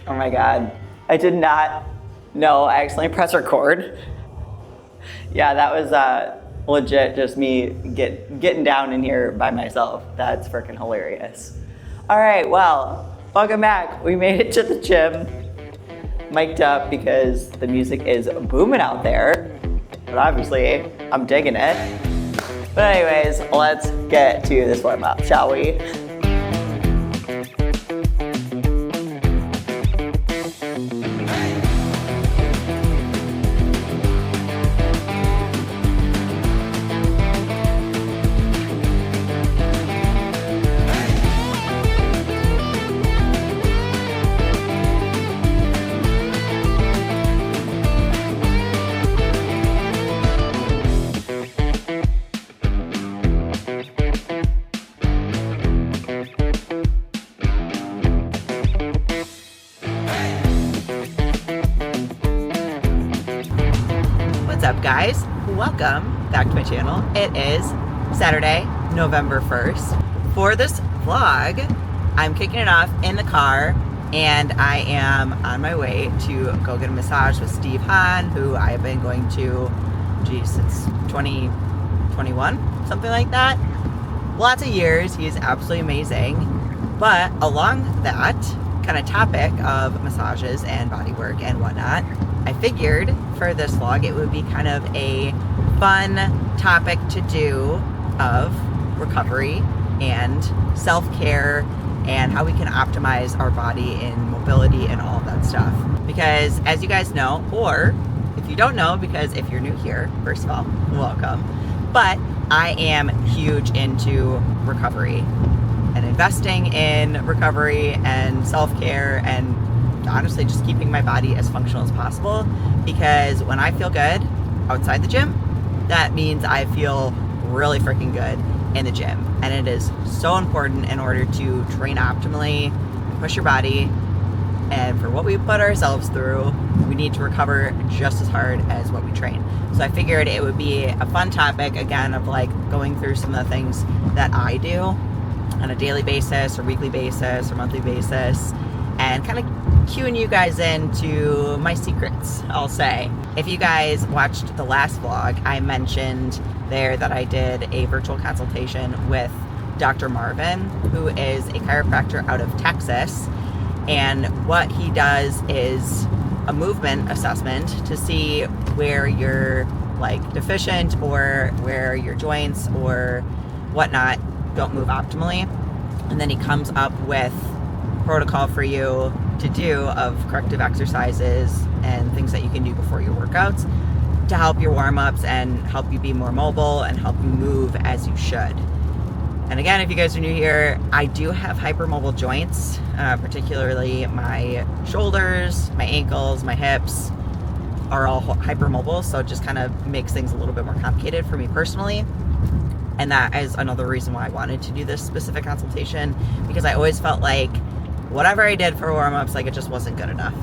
Oh my God. I did not know I accidentally pressed record. Yeah, that was legit just me getting down in here by myself. That's freaking hilarious. All right, well, welcome back. We made it to the gym. Mic'd up because the music is booming out there. But obviously, I'm digging it. But anyways, let's get to this warm up, shall we? What's up, guys? Welcome back to my channel. It is Saturday, November 1st. For this vlog, I'm kicking it off in the car and I am on my way to go get a massage with Steve Hahn, who I've been going to, since 2021, something like that. Lots of years. He is absolutely amazing. But along that kind of topic of massages and body work and whatnot, I figured for this vlog it would be kind of a fun topic to do of recovery and self-care and how we can optimize our body in mobility and all of that stuff. Because as you guys know, or if you don't know, because if you're new here, first of all, welcome. But I am huge into recovery and investing in recovery and self-care and honestly just keeping my body as functional as possible, because when I feel good outside the gym, that means I feel really freaking good in the gym. And it is so important in order to train optimally, push your body, and for what we put ourselves through, we need to recover just as hard as what we train. So I figured it would be a fun topic, again, of like going through some of the things that I do on a daily basis or weekly basis or monthly basis, and kind of cueing you guys into my secrets, I'll say. If you guys watched the last vlog, I mentioned there that I did a virtual consultation with Dr. Marvin, who is a chiropractor out of Texas. And what he does is a movement assessment to see where you're like deficient or where your joints or whatnot don't move optimally. And then he comes up with protocol for you to do of corrective exercises and things that you can do before your workouts to help your warm-ups and help you be more mobile and help you move as you should. And again, if you guys are new here, I do have hypermobile joints, particularly my shoulders, my ankles, my hips are all hypermobile, so it just kind of makes things a little bit more complicated for me personally. And that is another reason why I wanted to do this specific consultation, because I always felt like whatever I did for warm-ups, like it just wasn't good enough.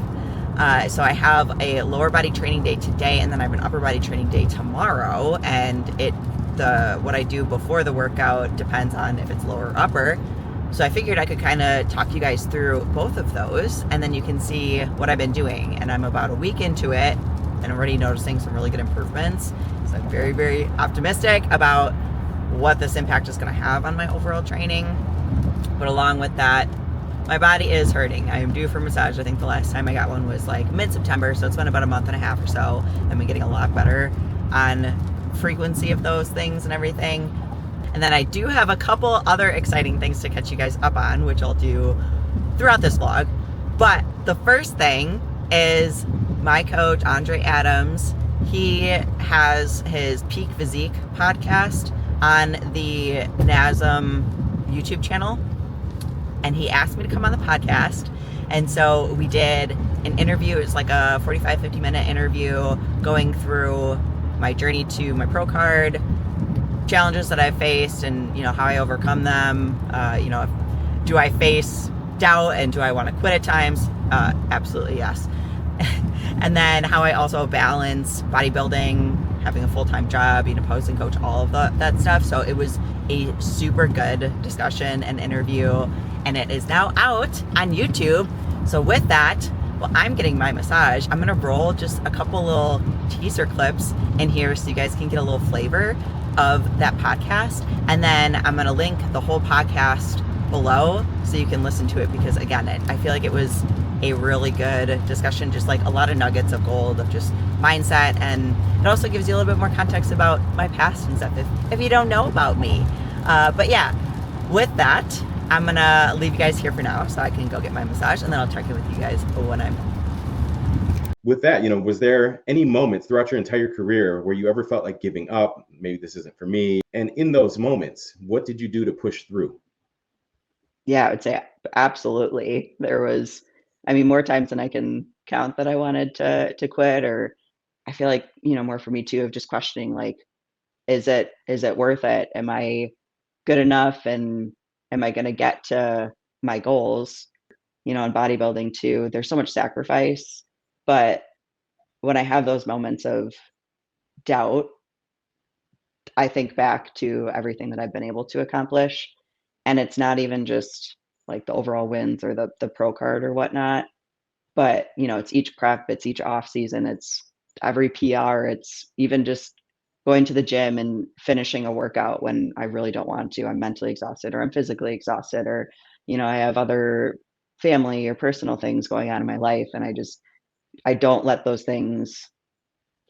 So I have a lower body training day today, and then I have an upper body training day tomorrow, and what I do before the workout depends on if it's lower or upper. So I figured I could kind of talk you guys through both of those, and then you can see what I've been doing. And I'm about a week into it, and I'm already noticing some really good improvements. So I'm very, very optimistic about what this impact is going to have on my overall training. But along with that, my body is hurting. I am due for massage. I think the last time I got one was like mid-September, so it's been about a month and a half or so. I've been getting a lot better on frequency of those things and everything. And then I do have a couple other exciting things to catch you guys up on, which I'll do throughout this vlog. But the first thing is my coach, Andre Adams. He has his Peak Physique podcast on the NASM YouTube channel. And he asked me to come on the podcast. And so we did an interview. It's like a 45-50 minute interview going through my journey to my pro card, challenges that I've faced, and how I overcome them. Do I face doubt and do I want to quit at times? Absolutely yes. And then how I also balance bodybuilding, having a full-time job, being a posing coach, all of that stuff. So it was a super good discussion and interview, and it is now out on YouTube. So with that, while I'm getting my massage, I'm gonna roll just a couple little teaser clips in here so you guys can get a little flavor of that podcast. And then I'm gonna link the whole podcast below so you can listen to it, because again, I feel like it was a really good discussion, just like a lot of nuggets of gold of just mindset, and it also gives you a little bit more context about my past and stuff if you don't know about me. But yeah, with that, I'm gonna leave you guys here for now so I can go get my massage, and then I'll check in with you guys when I'm with that. Was there any moments throughout your entire career where you ever felt like giving up, maybe this isn't for me? And in those moments, what did you do to push through? Yeah, I would say absolutely. There was, more times than I can count that I wanted to quit, or I feel like, more for me too, of just questioning, like, is it worth it? Am I good enough? And am I going to get to my goals? In bodybuilding too, there's so much sacrifice, but when I have those moments of doubt, I think back to everything that I've been able to accomplish. And it's not even just like the overall wins or the pro card or whatnot, but it's each prep, it's each off season, it's every PR, it's even just going to the gym and finishing a workout when I really don't want to. I'm mentally exhausted, or I'm physically exhausted, or I have other family or personal things going on in my life, and I don't let those things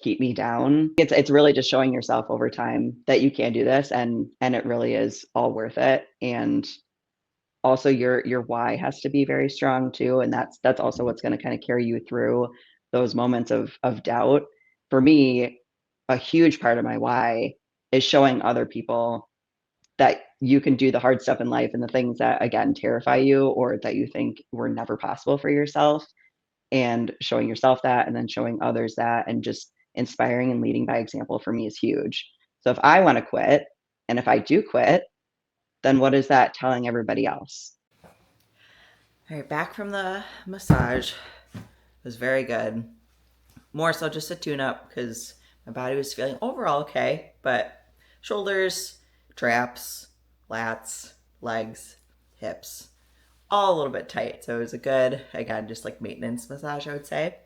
keep me down. It's really just showing yourself over time that you can do this, and it really is all worth it. And also your why has to be very strong too, and that's also what's going to kind of carry you through those moments of doubt. For me, a huge part of my why is showing other people that you can do the hard stuff in life and the things that again terrify you or that you think were never possible for yourself, and showing yourself that, and then showing others that, and just inspiring and leading by example for me is huge. So if I want to quit, and if I do quit, then what is that telling everybody else? All right, back from the massage. It was very good. More so just a tune-up because my body was feeling overall okay, but shoulders, traps, lats, legs, hips, all a little bit tight. So it was a good, again, just like maintenance massage, I would say.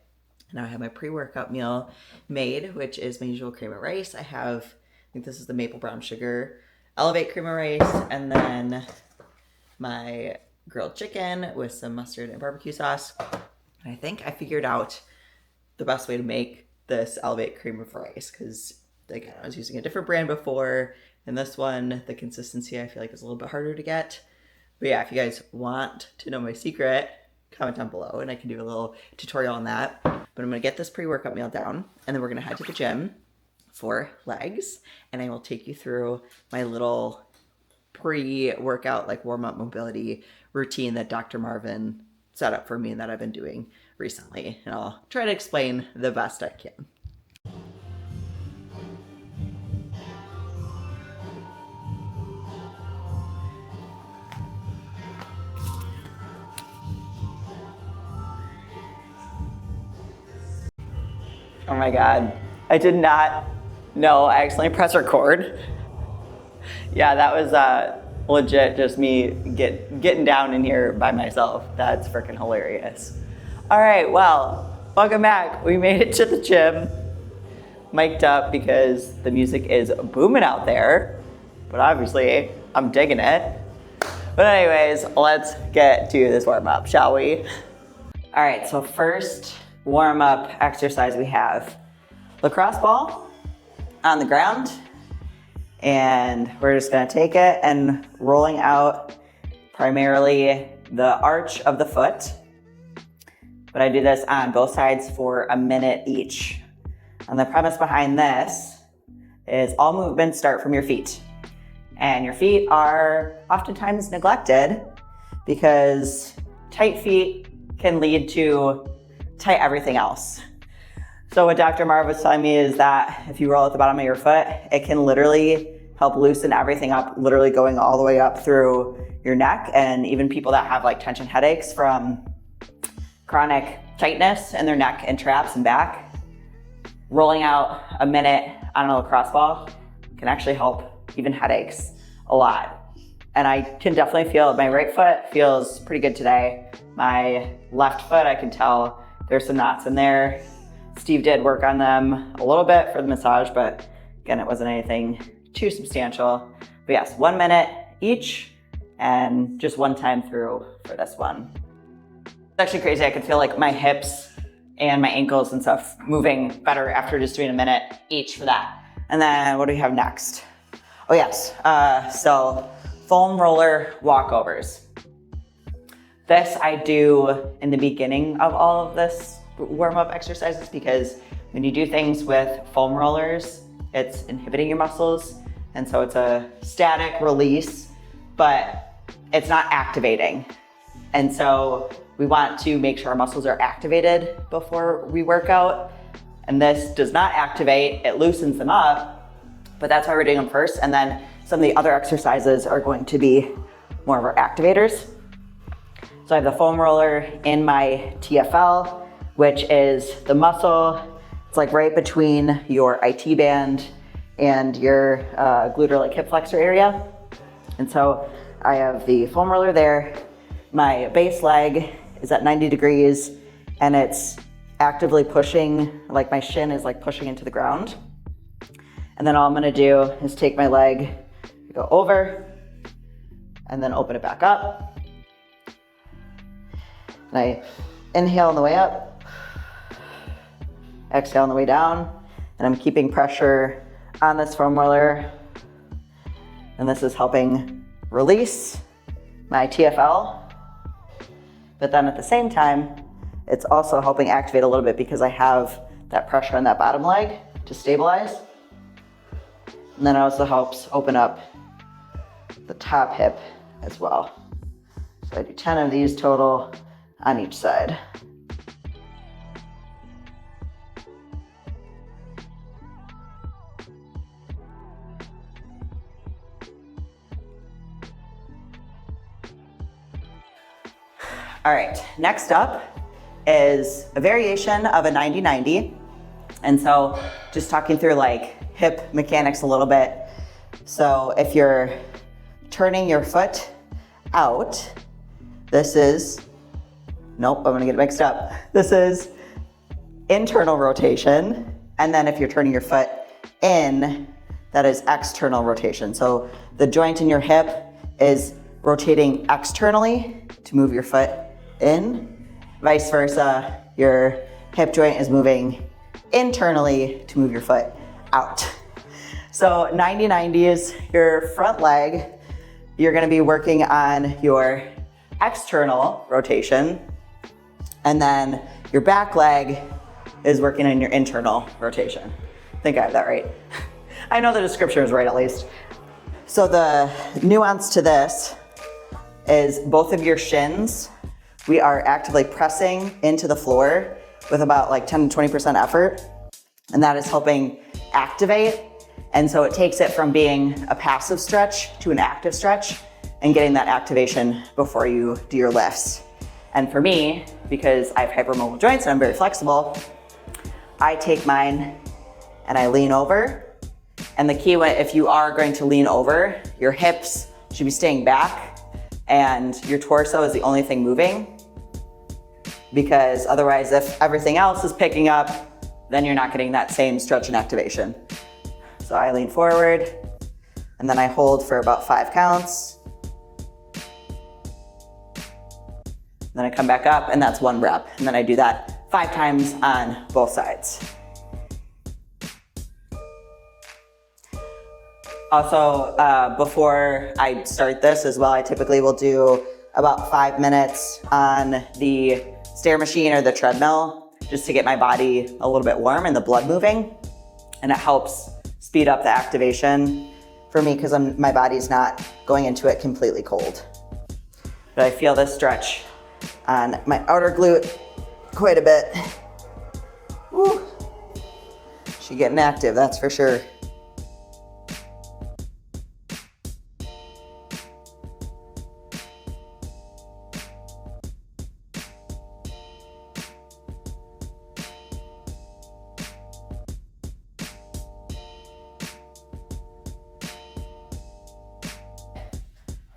Now I have my pre-workout meal made, which is my usual cream of rice. I think this is the maple brown sugar Elevate cream of rice, and then my grilled chicken with some mustard and barbecue sauce. And I think I figured out the best way to make this Elevate cream of rice, because again, I was using a different brand before, and this one, the consistency I feel like is a little bit harder to get. But yeah, if you guys want to know my secret, comment down below and I can do a little tutorial on that. But I'm gonna get this pre-workout meal down, and then we're gonna head to the gym for legs, and I will take you through my little pre-workout like warm-up mobility routine that Dr. Marvin set up for me and that I've been doing recently, and I'll try to explain the best I can. Oh my God, I did not know I accidentally pressed record. Yeah, that was legit just me getting down in here by myself. That's freaking hilarious. All right, well, welcome back. We made it to the gym, mic'd up because the music is booming out there, but obviously I'm digging it. But anyways, let's get to this warm up, shall we? All right, so first warm up exercise we have lacrosse ball on the ground, and we're just gonna take it and rolling out primarily the arch of the foot. But I do this on both sides for a minute each. And the premise behind this is all movements start from your feet. And your feet are oftentimes neglected because tight feet can lead to tight everything else. So what Dr. Marv was telling me is that if you roll at the bottom of your foot, it can literally help loosen everything up, literally going all the way up through your neck. And even people that have like tension headaches from chronic tightness in their neck and traps and back, rolling out a minute on a lacrosse ball can actually help even headaches a lot. And I can definitely feel my right foot feels pretty good today. my left foot, I can tell there's some knots in there. Steve did work on them a little bit for the massage, but again, it wasn't anything too substantial. But yes, 1 minute each and just one time through for this one. It's actually crazy. I could feel like my hips and my ankles and stuff moving better after just doing a minute each for that. And then what do we have next? Oh yes, so foam roller walkovers. This I do in the beginning of all of this warm-up exercises because when you do things with foam rollers, it's inhibiting your muscles. And so it's a static release, but it's not activating. And so we want to make sure our muscles are activated before we work out. And this does not activate, it loosens them up, but that's why we're doing them first. And then some of the other exercises are going to be more of our activators. So I have the foam roller in my TFL, which is the muscle. It's like right between your IT band and your gluteal like hip flexor area. And so I have the foam roller there. My base leg is at 90 degrees and it's actively pushing, like my shin is like pushing into the ground. And then all I'm gonna do is take my leg, go over, and then open it back up. And I inhale on the way up, exhale on the way down, and I'm keeping pressure on this foam roller. And this is helping release my TFL. But then at the same time, it's also helping activate a little bit because I have that pressure on that bottom leg to stabilize. And then it also helps open up the top hip as well. So I do 10 of these total on each side. All right, next up is a variation of a 90-90. And so just talking through like hip mechanics a little bit. So if you're turning your foot out, this is, nope, I'm gonna get it mixed up. This is internal rotation. And then if you're turning your foot in, that is external rotation. So the joint in your hip is rotating externally to move your foot in. Vice versa, your hip joint is moving internally to move your foot out. So 90-90 is your front leg. You're gonna be working on your external rotation. And then your back leg is working on your internal rotation. I think I have that right. I know the description is right at least. So the nuance to this is both of your shins, we are actively pressing into the floor with about like 10 to 20% effort. And that is helping activate. And so it takes it from being a passive stretch to an active stretch and getting that activation before you do your lifts. And for me, because I have hypermobile joints and I'm very flexible, I take mine and I lean over. And the key, if you are going to lean over, your hips should be staying back and your torso is the only thing moving. Because otherwise, if everything else is picking up, then you're not getting that same stretch and activation. So I lean forward and then I hold for about 5 counts. Then I come back up and that's 1 rep. And then I do that 5 times on both sides. Also, before I start this as well, I typically will do about 5 minutes on the stair machine or the treadmill just to get my body a little bit warm and the blood moving. And it helps speed up the activation for me because my body's not going into it completely cold. But I feel this stretch on my outer glute quite a bit. Woo. She's getting active, that's for sure.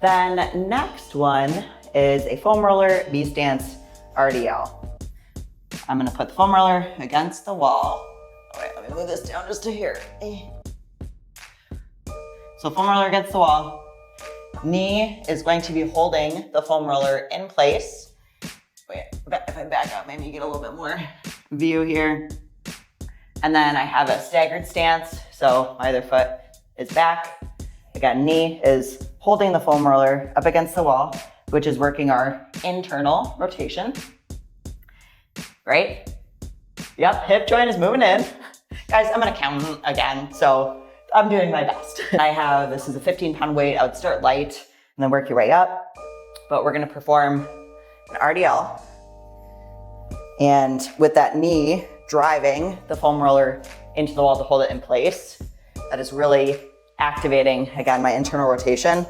Then next one is a foam roller V-stance RDL. I'm gonna put the foam roller against the wall. All right, let me move this down just to here. So foam roller against the wall. Knee is going to be holding the foam roller in place. Wait, if I back up, maybe you get a little bit more view here. And then I have a staggered stance, so my other foot is back. Again, knee is holding the foam roller up against the wall, which is working our internal rotation. Right? Yep, hip joint is moving in. Guys, I'm an accountant again, so I'm doing my best. This is a 15-pound weight. I would start light and then work your way up, but we're gonna perform an RDL. And with that knee driving the foam roller into the wall to hold it in place, that is really activating, again, my internal rotation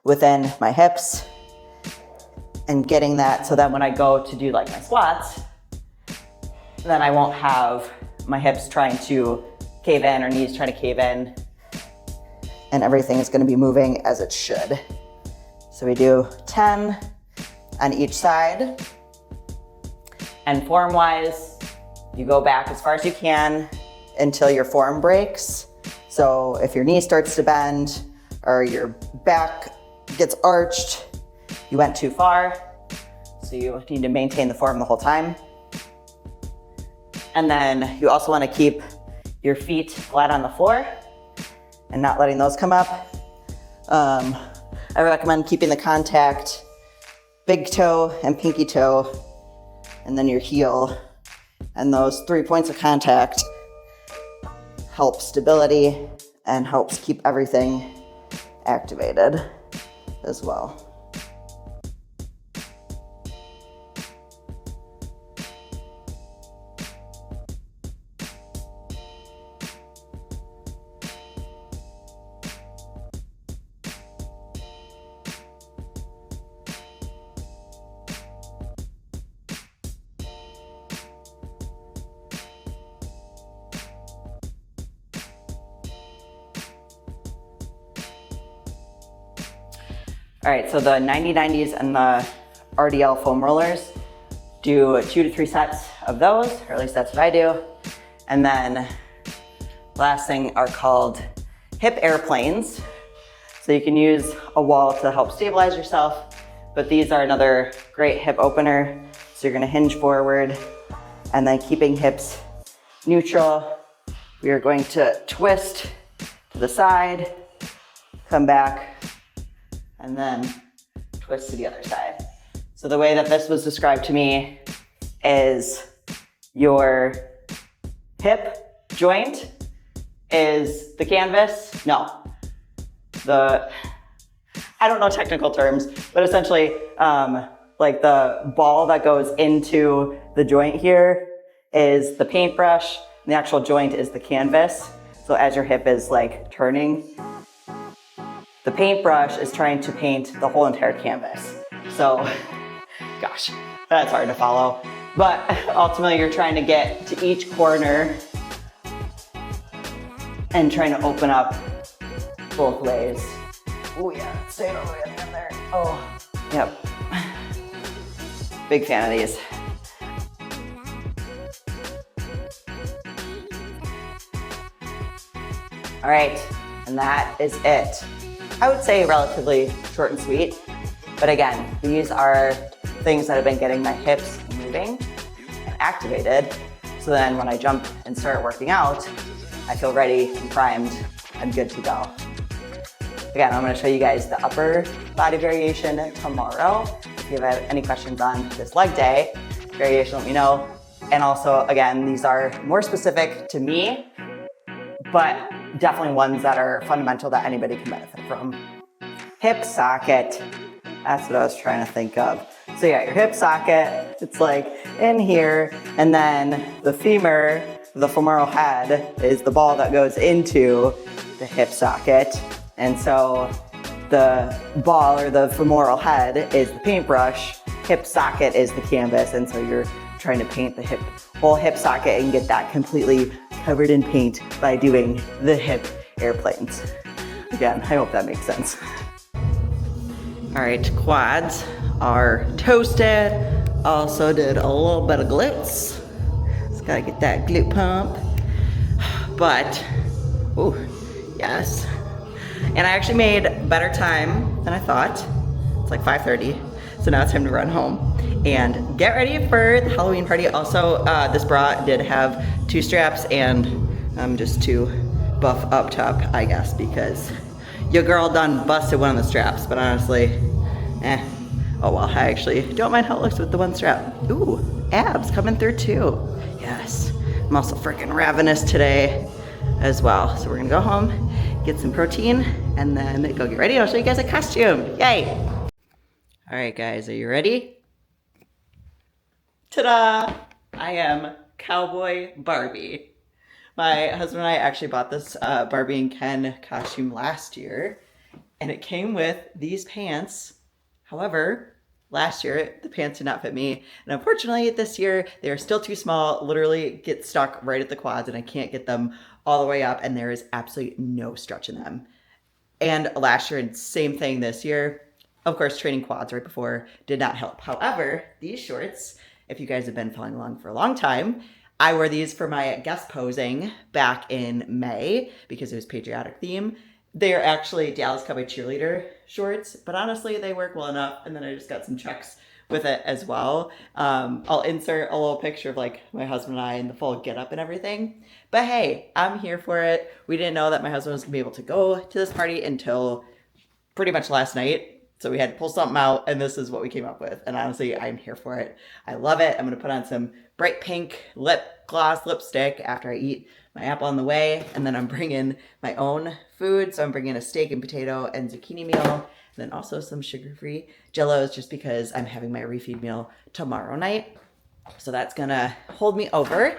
within my hips and getting that so that when I go to do like my squats, then I won't have my hips trying to cave in or knees trying to cave in, and everything is gonna be moving as it should. So we do 10 on each side. And form-wise, you go back as far as you can until your form breaks. So if your knee starts to bend or your back gets arched, you went too far. So you need to maintain the form the whole time. And then you also want to keep your feet flat on the floor and not letting those come up. I recommend keeping the contact big toe and pinky toe, and then your heel. And those 3 points of contact help stability and helps keep everything activated as well. All right, so the 90-90s and the RDL foam rollers, do 2 to 3 sets of those, or at least that's what I do. And then last thing are called hip airplanes. So you can use a wall to help stabilize yourself, but these are another great hip opener. So you're gonna hinge forward and then keeping hips neutral. We are going to twist to the side, come back, and then twist to the other side. So the way that this was described to me is your hip joint is the canvas. No, I don't know technical terms, but essentially like the ball that goes into the joint here is the paintbrush, and the actual joint is the canvas. So as your hip is like turning, the paintbrush is trying to paint the whole entire canvas. So, gosh, that's hard to follow. But ultimately you're trying to get to each corner and trying to open up both ways. Oh yeah, stay all the way up in there. Oh, yep. Big fan of these. All right, and that is it. I would say relatively short and sweet, but again, these are things that have been getting my hips moving and activated. So then when I jump and start working out, I feel ready and primed and good to go. Again, I'm gonna show you guys the upper body variation tomorrow. If you have any questions on this leg day variation, let me know. And also, again, these are more specific to me, but definitely ones that are fundamental that anybody can benefit from. Hip socket, that's what I was trying to think of. So yeah, your hip socket, it's like in here, and then the femur, the femoral head, is the ball that goes into the hip socket. And so the ball or the femoral head is the paintbrush, hip socket is the canvas, and so you're trying to paint the whole hip socket and get that completely covered in paint by doing the hip airplanes. Again, I hope that makes sense. All right, quads are toasted. Also did a little bit of glutes. Just gotta get that glute pump. But, oh, yes. And I actually made better time than I thought. It's like 5:30, so now it's time to run home and get ready for the Halloween party. Also, this bra did have 2 straps, and I'm just too buff up top, I guess, because your girl done busted one of the straps, but honestly, oh well, I actually don't mind how it looks with the one strap. Ooh, abs coming through too. Yes, I'm also freaking ravenous today as well. So we're gonna go home, get some protein, and then go get ready. I'll show you guys a costume. Yay! All right, guys, are you ready? Ta-da! I am Cowboy Barbie. My husband and I actually bought this Barbie and Ken costume last year, and it came with these pants. However, last year, the pants did not fit me. And unfortunately, this year, they are still too small, literally get stuck right at the quads, and I can't get them all the way up, and there is absolutely no stretch in them. And last year, and same thing this year. Of course, training quads right before did not help. However, these shorts, if you guys have been following along for a long time, I wore these for my guest posing back in May because it was patriotic theme. They are actually Dallas Cowboy cheerleader shorts, but honestly, they work well enough. And then I just got some checks with it as well. I'll insert a little picture of like my husband and I in the full get up and everything. But hey, I'm here for it. We didn't know that my husband was gonna be able to go to this party until pretty much last night. So we had to pull something out, and this is what we came up with. And honestly, I'm here for it. I love it. I'm gonna put on some bright pink lip gloss lipstick after I eat my apple on the way. And then I'm bringing my own food. So I'm bringing a steak and potato and zucchini meal. And then also some sugar-free Jell-Os just because I'm having my refeed meal tomorrow night. So that's gonna hold me over.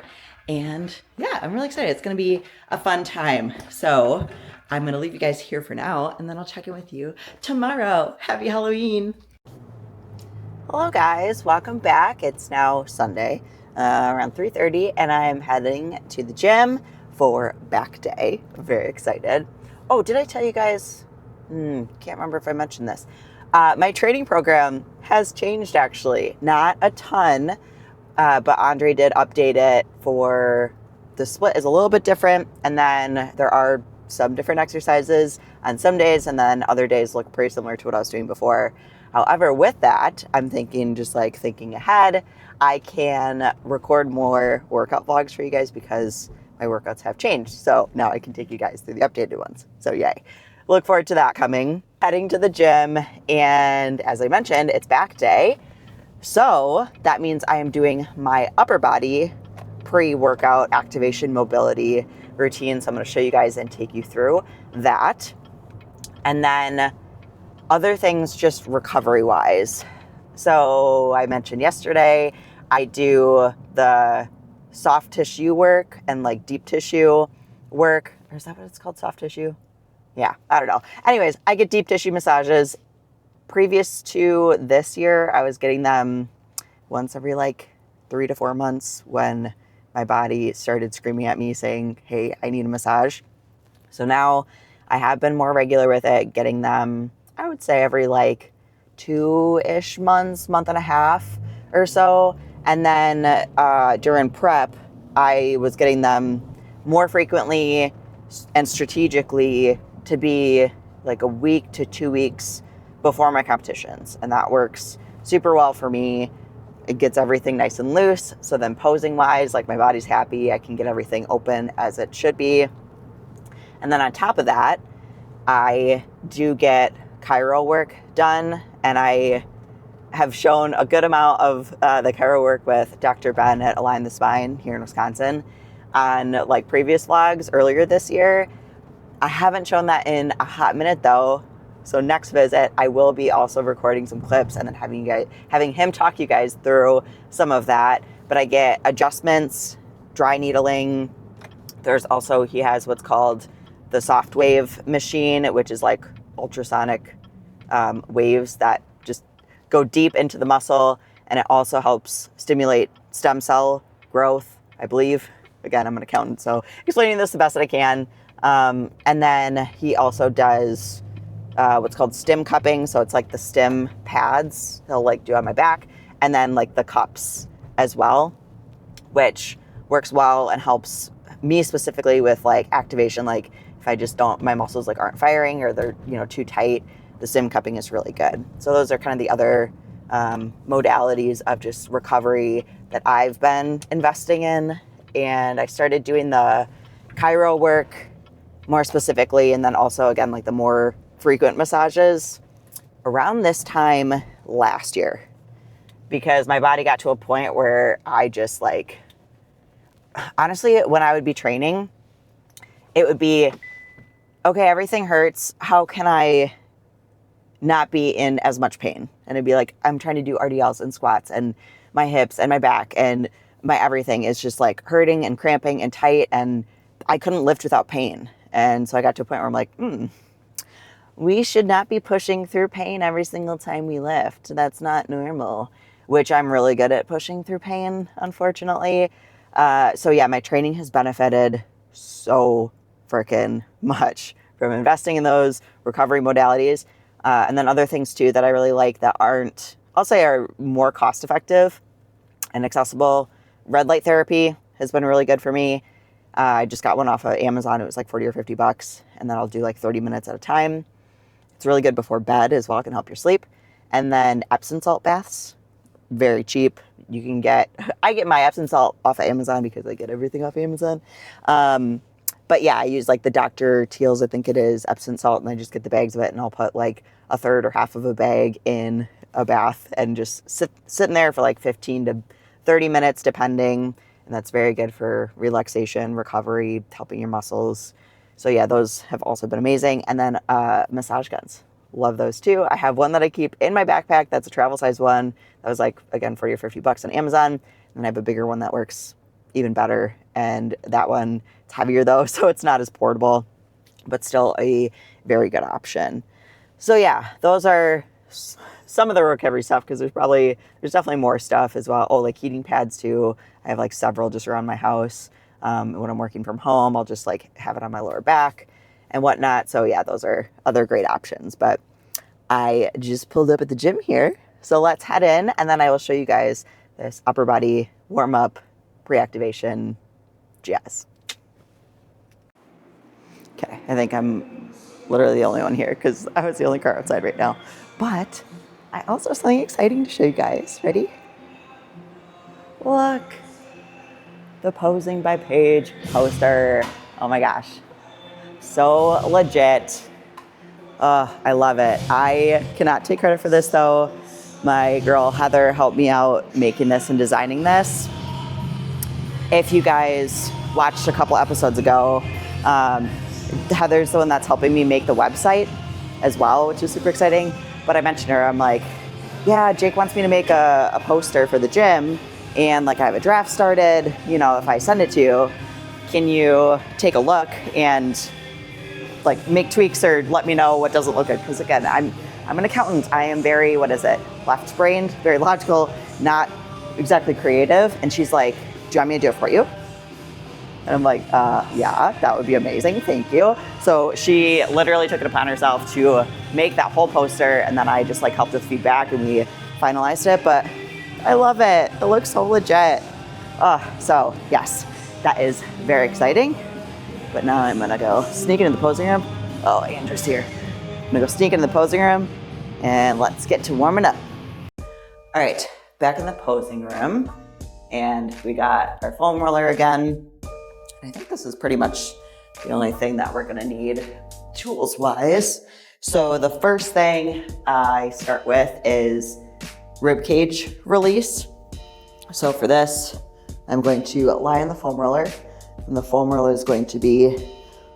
And yeah, I'm really excited. It's gonna be a fun time. So I'm gonna leave you guys here for now, and then I'll check in with you tomorrow. Happy Halloween. Hello guys, welcome back. It's now Sunday, around 3:30, and I'm heading to the gym for back day. I'm very excited. Oh, did I tell you guys? Can't remember if I mentioned this. My training program has changed actually. Not a ton, but Andre did update it for the split is a little bit different, and then there are some different exercises on some days, and then other days look pretty similar to what I was doing before. However, with that, I'm thinking, just like thinking ahead, I can record more workout vlogs for you guys because my workouts have changed. So now I can take you guys through the updated ones. So yay. Look forward to that coming. Heading to the gym, and as I mentioned, it's back day. So that means I am doing my upper body pre-workout activation mobility routine. So I'm going to show you guys and take you through that. And then other things just recovery wise. So I mentioned yesterday, I do the soft tissue work and like deep tissue work. Or is that what it's called? Soft tissue? Yeah, I don't know. Anyways, I get deep tissue massages. Previous to this year, I was getting them once every like 3 to 4 months when my body started screaming at me saying, hey, I need a massage. So now I have been more regular with it, getting them, I would say every like 2-ish months, month and a half or so. And then during prep, I was getting them more frequently and strategically to be like a week to 2 weeks before my competitions. And that works super well for me. It gets everything nice and loose. So then posing wise, like my body's happy. I can get everything open as it should be. And then on top of that, I do get chiro work done. And I have shown a good amount of the chiro work with Dr. Ben at Align the Spine here in Wisconsin on like previous vlogs earlier this year. I haven't shown that in a hot minute though. So next visit, I will be also recording some clips and then having him talk you guys through some of that. But I get adjustments, dry needling. There's also, he has what's called the soft wave machine, which is like ultrasonic waves that just go deep into the muscle. And it also helps stimulate stem cell growth, I believe. Again, I'm an accountant, so explaining this the best that I can. And then he also does what's called stim cupping. So it's like the stim pads he'll like do on my back, and then like the cups as well, which works well and helps me specifically with like activation. Like if I just don't, my muscles like aren't firing or they're, you know, too tight, the stim cupping is really good. So those are kind of the other modalities of just recovery that I've been investing in. And I started doing the chiro work more specifically, and then also again like the more frequent massages around this time last year, because my body got to a point where I just like, honestly, when I would be training, it would be, okay, everything hurts. How can I not be in as much pain? And it'd be like, I'm trying to do RDLs and squats, and my hips and my back and my everything is just like hurting and cramping and tight, and I couldn't lift without pain. And so I got to a point where I'm like, we should not be pushing through pain every single time we lift. That's not normal, which I'm really good at pushing through pain, unfortunately. So yeah, my training has benefited so freaking much from investing in those recovery modalities. And then other things too that I really like that aren't, I'll say are more cost effective and accessible. Red light therapy has been really good for me. I just got one off of Amazon. It was like 40 or 50 bucks. And then I'll do like 30 minutes at a time. It's really good before bed as well. It can help your sleep. And then Epsom salt baths, very cheap. You can get, I get my Epsom salt off of Amazon because I get everything off Amazon. But yeah, I use like the Dr. Teal's, I think it is, Epsom salt, and I just get the bags of it, and I'll put like a third or half of a bag in a bath and just sitting there for like 15 to 30 minutes depending. And that's very good for relaxation, recovery, helping your muscles. So yeah, those have also been amazing. And then massage guns. Love those too. I have one that I keep in my backpack. That's a travel size one. That was like, again, 40 or 50 bucks on Amazon. And I have a bigger one that works even better. And that one, it's heavier though, so it's not as portable, but still a very good option. So yeah, those are some of the recovery stuff, because there's definitely more stuff as well. Oh, like heating pads too. I have like several just around my house. When I'm working from home, I'll just like have it on my lower back and whatnot. So yeah, those are other great options. But I just pulled up at the gym here. So let's head in, and then I will show you guys this upper body warm up pre-activation jazz. Okay, I think I'm literally the only one here because I was the only car outside right now. But I also have something exciting to show you guys. Ready? Look. The Posing by Paige poster. Oh my gosh. So legit. I love it. I cannot take credit for this though. My girl Heather helped me out making this and designing this. If you guys watched a couple episodes ago, Heather's the one that's helping me make the website as well, which is super exciting. But I mentioned her, I'm like, yeah, Jake wants me to make a poster for the gym, and like I have a draft started, you know, if I send it to you, can you take a look and like make tweaks or let me know what doesn't look good? Because again, I'm an accountant. I am very, left-brained, very logical, not exactly creative. And she's like, do you want me to do it for you? And I'm like, yeah, that would be amazing. Thank you. So she literally took it upon herself to make that whole poster. And then I just like helped with feedback and we finalized it. But I love it. It looks so legit. So yes, that is very exciting. But now I'm gonna go sneak into the posing room. Oh, Andrew's here. I'm gonna go sneak into the posing room and let's get to warming up. All right, back in the posing room. And we got our foam roller again. I think this is pretty much the only thing that we're gonna need tools-wise. So the first thing I start with is rib cage release. So for this, I'm going to lie on the foam roller, and the foam roller is going to be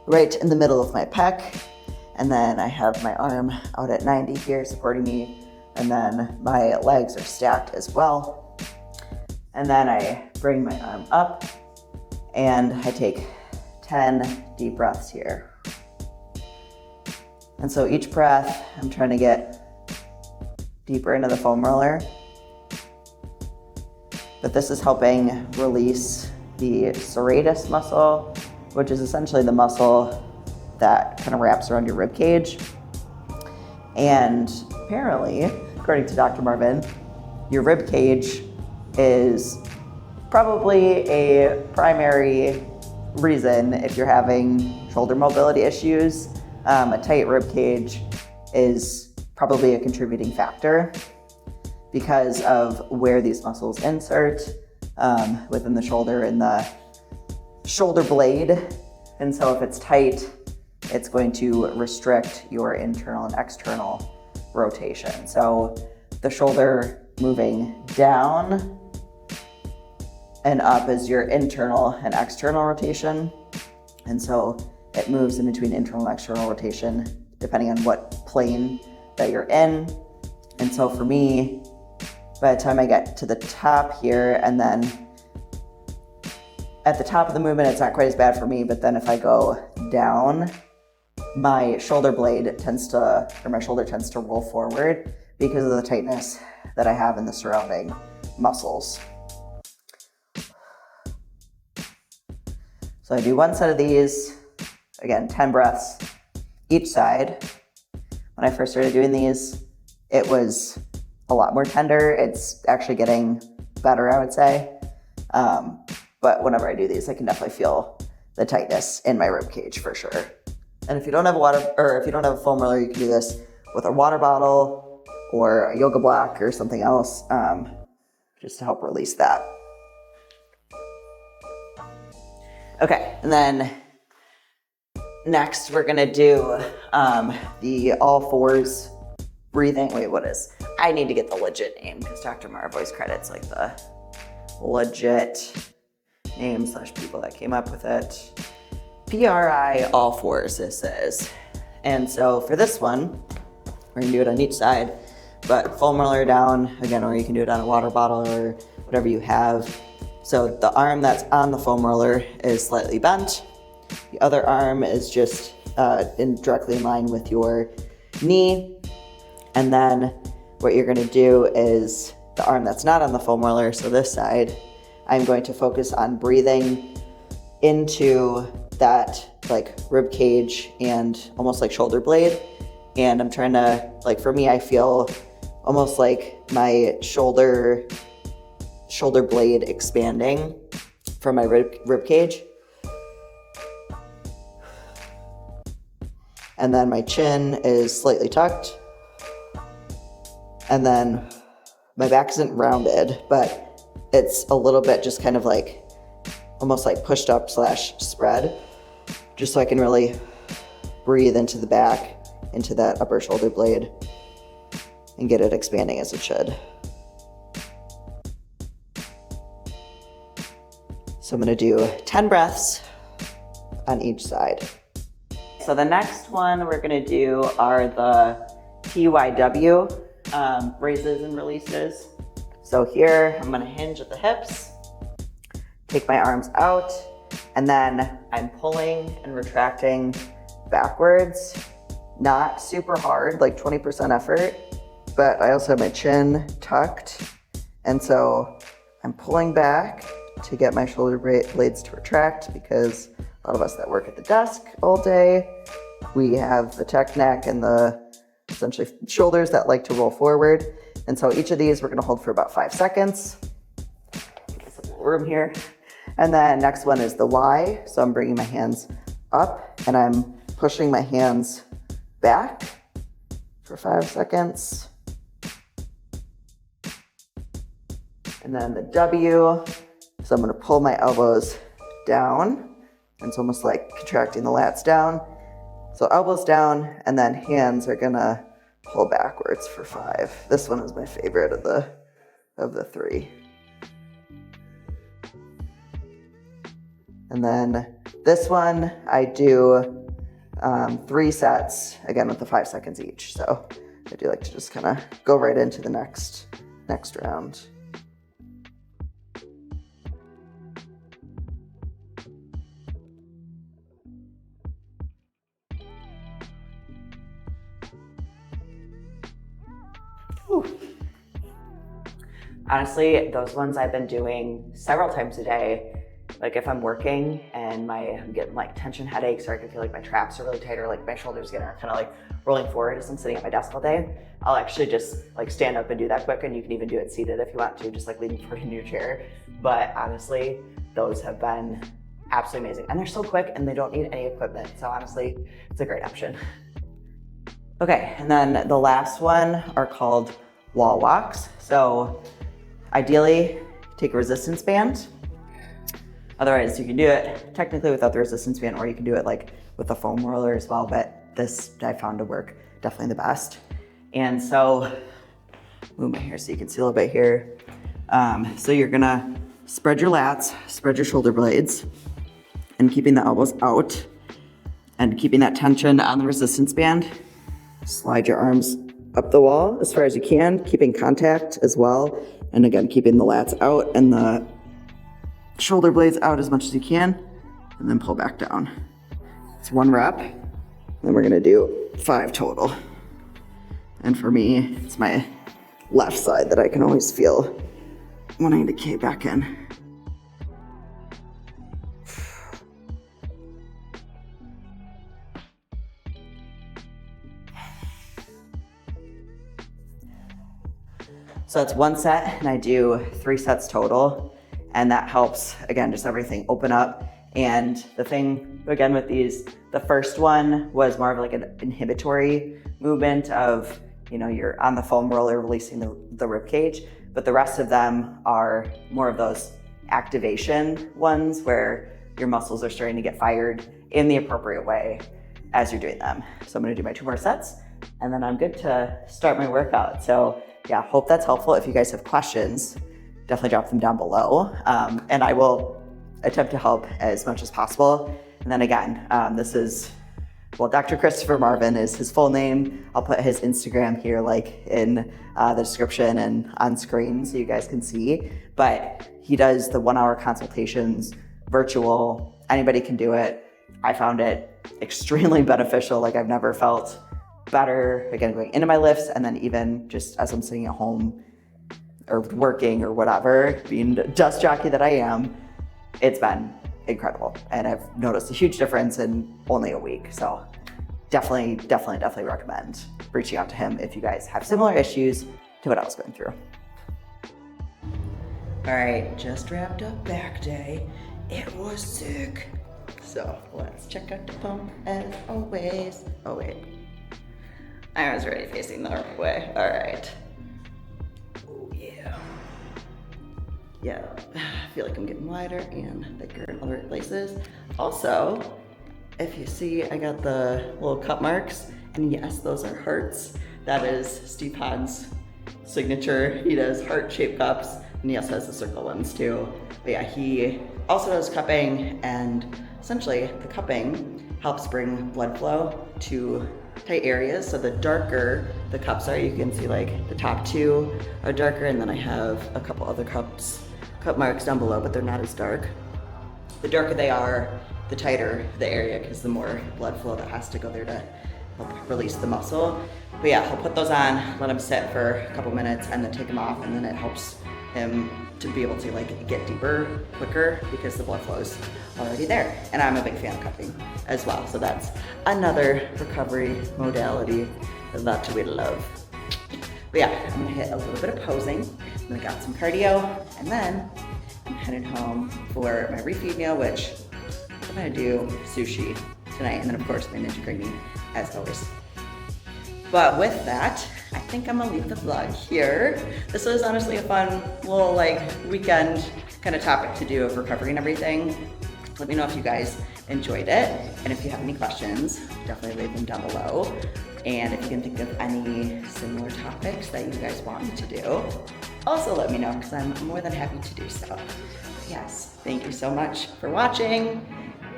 right in the middle of my pec. And then I have my arm out at 90 here supporting me, and then my legs are stacked as well. And then I bring my arm up and I take 10 deep breaths here. And so each breath, I'm trying to get deeper into the foam roller. But this is helping release the serratus muscle, which is essentially the muscle that kind of wraps around your rib cage. And apparently, according to Dr. Marvin, your rib cage is probably a primary reason if you're having shoulder mobility issues. A tight rib cage is probably a contributing factor because of where these muscles insert within the shoulder and the shoulder blade. And so if it's tight, it's going to restrict your internal and external rotation. So the shoulder moving down and up is your internal and external rotation. And so it moves in between internal and external rotation depending on what plane that you're in. And so for me, by the time I get to the top here, and then at the top of the movement, it's not quite as bad for me, but then if I go down, my shoulder blade tends to, or my shoulder tends to roll forward because of the tightness that I have in the surrounding muscles. So I do one set of these, again, 10 breaths each side. When I first started doing these, it was a lot more tender. It's actually getting better, I would say. But whenever I do these, I can definitely feel the tightness in my rib cage for sure. And if you don't have a foam roller, you can do this with a water bottle or a yoga block or something else, just to help release that. Okay, and then next we're gonna do the all fours breathing. Wait, what is? I need to get the legit name because Dr. Marv always credits like the legit name / people that came up with it. PRI all fours this is. And so for this one, we're gonna do it on each side, but foam roller down, again, or you can do it on a water bottle or whatever you have. So the arm that's on the foam roller is slightly bent. The other arm is just directly in line with your knee. And then what you're gonna do is the arm that's not on the foam roller, so this side, I'm going to focus on breathing into that like rib cage and almost like shoulder blade. And I'm trying to, like for me, I feel almost like my shoulder blade expanding from my rib cage. And then my chin is slightly tucked. And then my back isn't rounded, but it's a little bit just kind of like, almost like pushed up / spread, just so I can really breathe into the back, into that upper shoulder blade, and get it expanding as it should. So I'm gonna do 10 breaths on each side. So the next one we're gonna do are the TYW raises and releases. So here I'm gonna hinge at the hips, take my arms out, and then I'm pulling and retracting backwards. Not super hard, like 20% effort, but I also have my chin tucked. And so I'm pulling back to get my shoulder blades to retract, because a lot of us that work at the desk all day, we have the tech neck and the essentially shoulders that like to roll forward. And so each of these we're gonna hold for about 5 seconds. Get some room here. And then next one is the Y. So I'm bringing my hands up and I'm pushing my hands back for 5 seconds. And then the W. So I'm gonna pull my elbows down. And it's almost like contracting the lats down. So elbows down, and then hands are gonna pull backwards for 5. This one is my favorite of the 3. And then this one, I do 3 sets, again with the 5 seconds each. So I do like to just kind of go right into the next round. Whew. Honestly, those ones I've been doing several times a day, like if I'm working and I'm getting like tension headaches, or I can feel like my traps are really tight, or like my shoulders are kind of like rolling forward as I'm sitting at my desk all day, I'll actually just like stand up and do that quick. And you can even do it seated if you want to, just like leaning forward in your chair. But honestly, those have been absolutely amazing. And they're so quick and they don't need any equipment. So honestly, it's a great option. Okay, and then the last one are called wall walks. So ideally, take a resistance band. Otherwise, you can do it technically without the resistance band, or you can do it like with a foam roller as well, but this I found to work definitely the best. And so, move my hair so you can see a little bit here. So you're gonna spread your lats, spread your shoulder blades, and keeping the elbows out, and keeping that tension on the resistance band. Slide your arms up the wall as far as you can, keeping contact as well. And again, keeping the lats out and the shoulder blades out as much as you can, and then pull back down. It's 1 rep, and then we're gonna do 5 total. And for me, it's my left side that I can always feel wanting to cave back in. So it's 1 set, and I do 3 sets total. And that helps, again, just everything open up. And the thing, again, with these, the first one was more of like an inhibitory movement of, you know, you're on the foam roller releasing the rib cage, but the rest of them are more of those activation ones where your muscles are starting to get fired in the appropriate way as you're doing them. So I'm gonna do my 2 more sets, and then I'm good to start my workout. So yeah, hope that's helpful. If you guys have questions, definitely drop them down below, and I will attempt to help as much as possible. And then again, this is, well, Dr. Christopher Marvin is his full name. I'll put his Instagram here, like in the description and on screen so you guys can see. But he does the 1-hour consultations, virtual, anybody can do it. I found it extremely beneficial. Like I've never felt better, again, going into my lifts, and then even just as I'm sitting at home, or working or whatever, being the dust jockey that I am, it's been incredible. And I've noticed a huge difference in only a week. So definitely recommend reaching out to him if you guys have similar issues to what I was going through. All right, just wrapped up back day. It was sick. So let's check out the pump as always. Oh wait, I was already facing the wrong way. All right. Yeah, I feel like I'm getting wider and thicker in other places. Also, if you see, I got the little cut marks, and yes, those are hearts. That is Steve Hahn's signature. He does heart-shaped cups, and he also has the circle ones too. But yeah, he also does cupping, and essentially the cupping helps bring blood flow to tight areas. So the darker the cups are, you can see like the top 2 are darker, and then I have a couple other cut marks down below, but they're not as dark. The darker they are, the tighter the area, because the more blood flow that has to go there to help release the muscle. But yeah, I'll put those on, let him sit for a couple minutes, and then take them off, and then it helps him to be able to like get deeper quicker because the blood flow is already there. And I'm a big fan of cupping as well, so that's another recovery modality that we love. But yeah, I'm gonna hit a little bit of posing, and then I got some cardio, and then I'm headed home for my refeed meal, which I'm gonna do sushi tonight, and then of course my Ninja Gravy as always. But with that, I think I'm gonna leave the vlog here. This was honestly a fun little like weekend kind of topic to do of recovery and everything. Let me know if you guys enjoyed it, and if you have any questions, definitely leave them down below. And if you can think of any similar topics that you guys want me to do, also let me know, because I'm more than happy to do so. But yes, thank you so much for watching.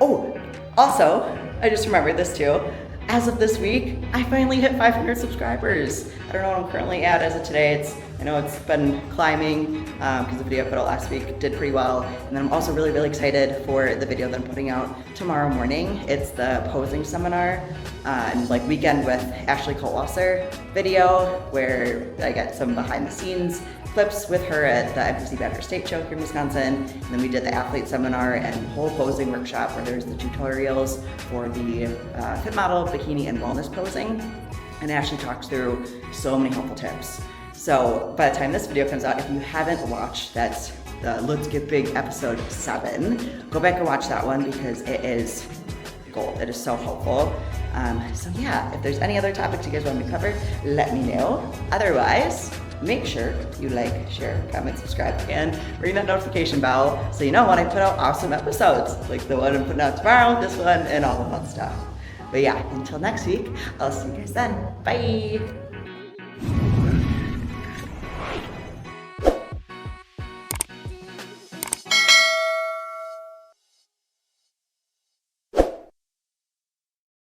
Oh, also, I just remembered this too. As of this week, I finally hit 500 subscribers. I don't know what I'm currently at as of today. I know it's been climbing because the video I put out last week did pretty well. And then I'm also really, really excited for the video that I'm putting out tomorrow morning. It's the posing seminar and like weekend with Ashley Coltwasser video, where I get some behind the scenes clips with her at the IFBB Figure State Show here in Wisconsin, and then we did the athlete seminar and whole posing workshop where there's the tutorials for the fit model, bikini, and wellness posing, and Ashley talks through so many helpful tips. So by the time this video comes out, if you haven't watched, that's the Let's Get Big episode 7, go back and watch that one because it is gold. It is so helpful. So yeah, if there's any other topics you guys want me to cover, let me know. Otherwise, make sure you like, share, comment, subscribe, and ring that notification bell so you know when I put out awesome episodes, like the one I'm putting out tomorrow, this one, and all the fun stuff. But yeah, until next week, I'll see you guys then. Bye!